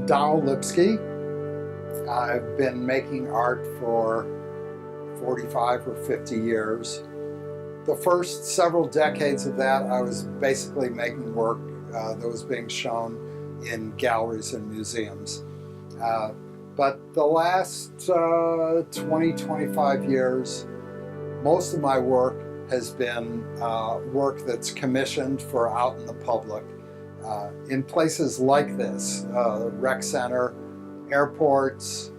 I'm Donald Lipsky. I've been making art for 45 or 50 years. The first several decades of that, I was basically making work that was being shown in galleries and museums. But the last 20, 25 years, most of my work has been work that's commissioned for out in the public in places like this, rec center, airports,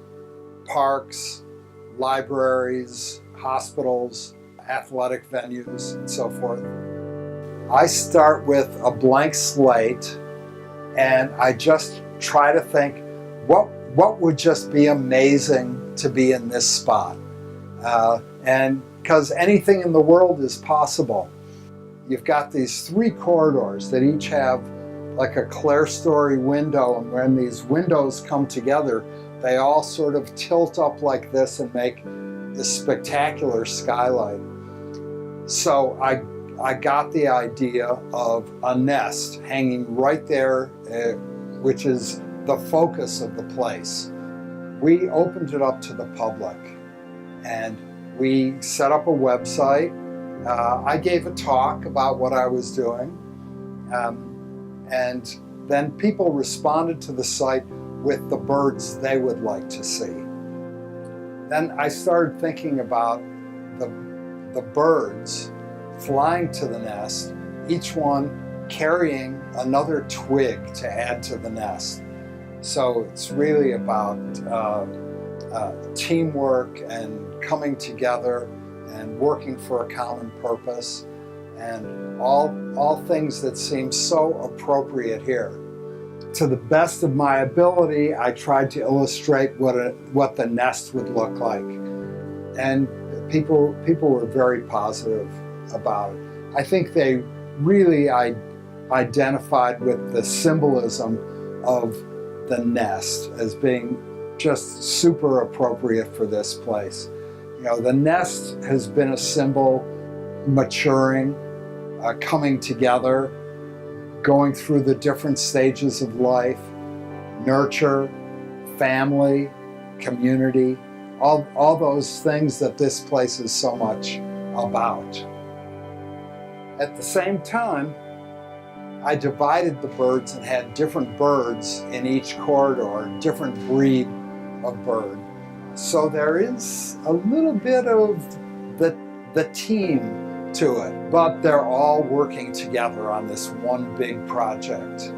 parks, libraries, hospitals, athletic venues, and so forth. I start with a blank slate and I just try to think what would just be amazing to be in this spot. And because anything in the world is possible. You've got these three corridors that each have like a clerestory window, and when these windows come together, they all sort of tilt up like this and make this spectacular skylight. So I got the idea of a nest hanging right there, which is the focus of the place. We opened it up to the public and we set up a website. I gave a talk about what I was doing, and then people responded to the site with the birds they would like to see. Then I started thinking about the birds flying to the nest, each one carrying another twig to add to the nest. So it's really about teamwork and coming together and working for a common purpose, and all things that seem so appropriate here. To the best of my ability, I tried to illustrate what the nest would look like, and people were very positive about it. I think they really identified with the symbolism of the nest as being just super appropriate for this place. You know, the nest has been a symbol, maturing, coming together, going through the different stages of life, nurture, family, community, all those things that this place is so much about. At the same time, I divided the birds and had different birds in each corridor, different breed of bird. So there is a little bit of the team to it, but they're all working together on this one big project.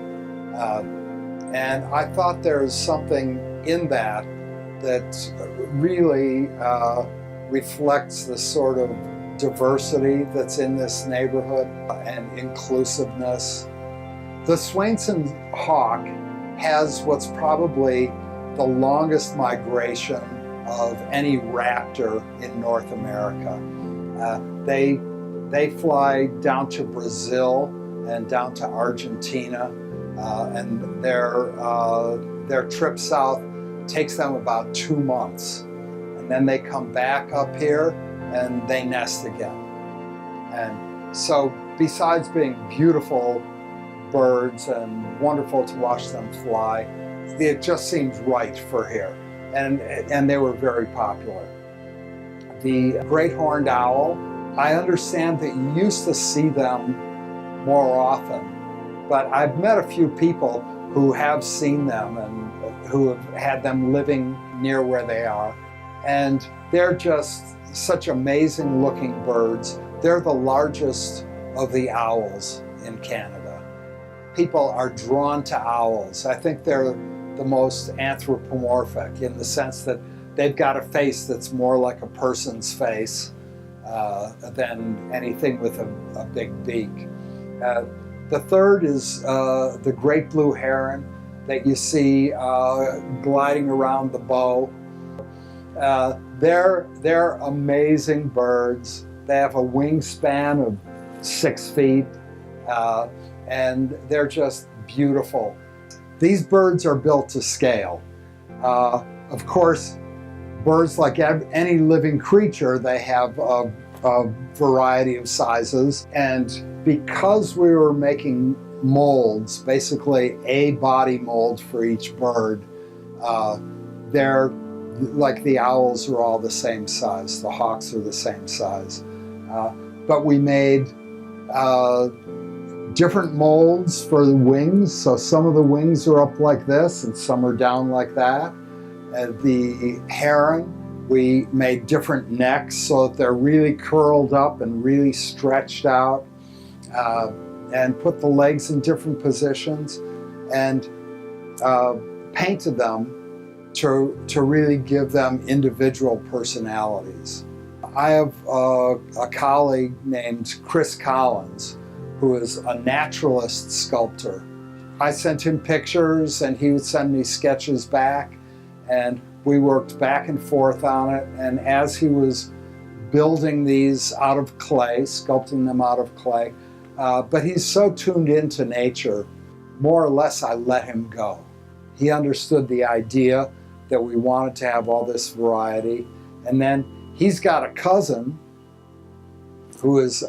And I thought there's something in that really reflects the sort of diversity that's in this neighborhood and inclusiveness. The Swainson hawk has what's probably the longest migration of any raptor in North America. They fly down to Brazil and down to Argentina, and their trip south takes them about 2 months. And then they come back up here and they nest again. And so besides being beautiful birds and wonderful to watch them fly, it just seemed right for here. And they were very popular. The great horned owl, I understand that you used to see them more often, but I've met a few people who have seen them and who have had them living near where they are. And they're just such amazing looking birds. They're the largest of the owls in Canada. People are drawn to owls. I think they're the most anthropomorphic in the sense that they've got a face that's more like a person's face than anything with a big beak. The third is the great blue heron that you see gliding around the bow. They're amazing birds. They have a wingspan of 6 feet, and they're just beautiful. These birds are built to scale. Of course, birds, like any living creature, they have a variety of sizes, and because we were making molds, basically a body mold for each bird. They're like the owls are all the same size, the hawks are the same size. But we made different molds for the wings. So some of the wings are up like this and some are down like that. The heron, we made different necks so that they're really curled up and really stretched out, and put the legs in different positions and painted them to really give them individual personalities. I have a colleague named Chris Collins, who is a naturalist sculptor. I sent him pictures and he would send me sketches back, and we worked back and forth on it. And as he was building these out of clay, sculpting them out of clay, but he's so tuned into nature, more or less I let him go. He understood the idea that we wanted to have all this variety. And then he's got a cousin who is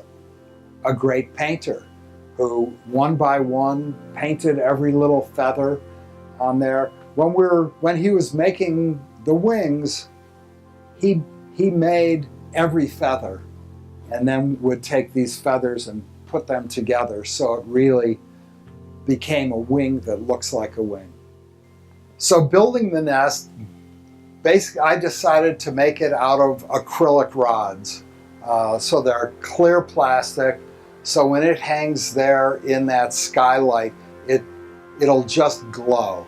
a great painter, who one by one painted every little feather on there. When he was making the wings, he made every feather and then would take these feathers and put them together so it really became a wing that looks like a wing. So building the nest, basically I decided to make it out of acrylic rods. So they're clear plastic, so when it hangs there in that skylight, it'll just glow.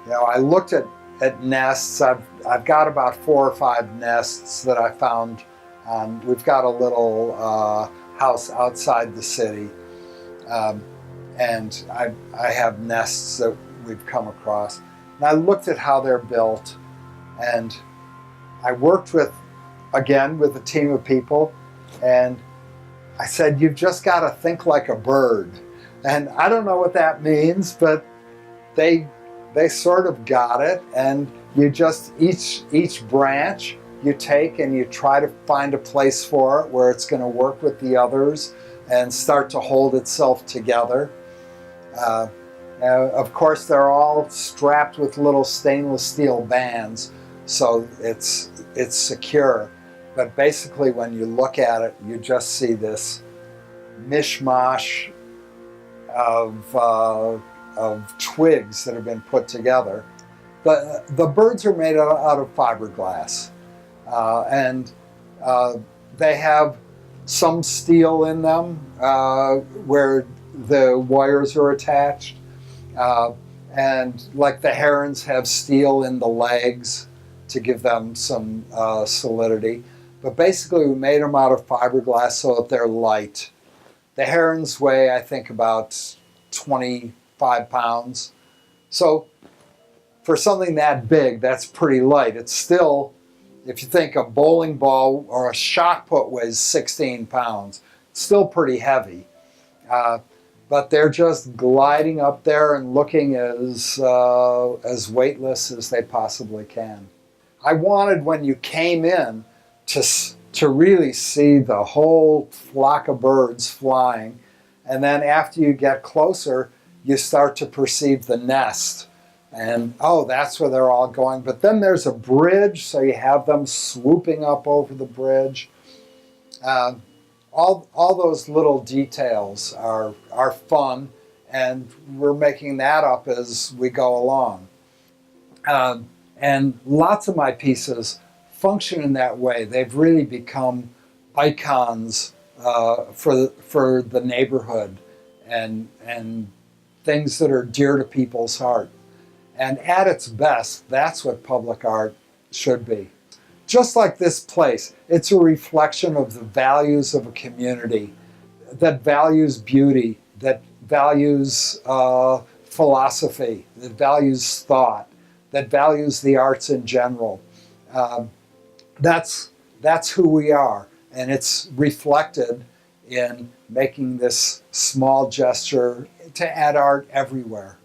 You know, I looked at nests. I've got about 4 or 5 nests that I found. We've got a little house outside the city, and I have nests that we've come across. And I looked at how they're built, and I worked with a team of people, and I said, you've just got to think like a bird. And I don't know what that means, but they sort of got it. And you just, each branch you take and you try to find a place for it where it's going to work with the others and start to hold itself together. Of course, they're all strapped with little stainless steel bands, so it's secure. But basically, when you look at it, you just see this mishmash of twigs that have been put together. The birds are made out of fiberglass, and they have some steel in them where the wires are attached. And like the herons have steel in the legs to give them some solidity. But basically we made them out of fiberglass so that they're light. The herons weigh, I think, about 25 pounds. So for something that big, that's pretty light. It's still, if you think a bowling ball or a shot put weighs 16 pounds, it's still pretty heavy. But they're just gliding up there and looking as weightless as they possibly can. I wanted, when you came in, to really see the whole flock of birds flying. And then after you get closer, you start to perceive the nest. And, oh, that's where they're all going. But then there's a bridge, so you have them swooping up over the bridge. All those little details are fun, and we're making that up as we go along. And lots of my pieces function in that way. They've really become icons for the neighborhood and things that are dear to people's heart. And at its best, that's what public art should be. Just like this place, it's a reflection of the values of a community that values beauty, that values philosophy, that values thought, that values the arts in general. That's who we are, and it's reflected in making this small gesture to add art everywhere.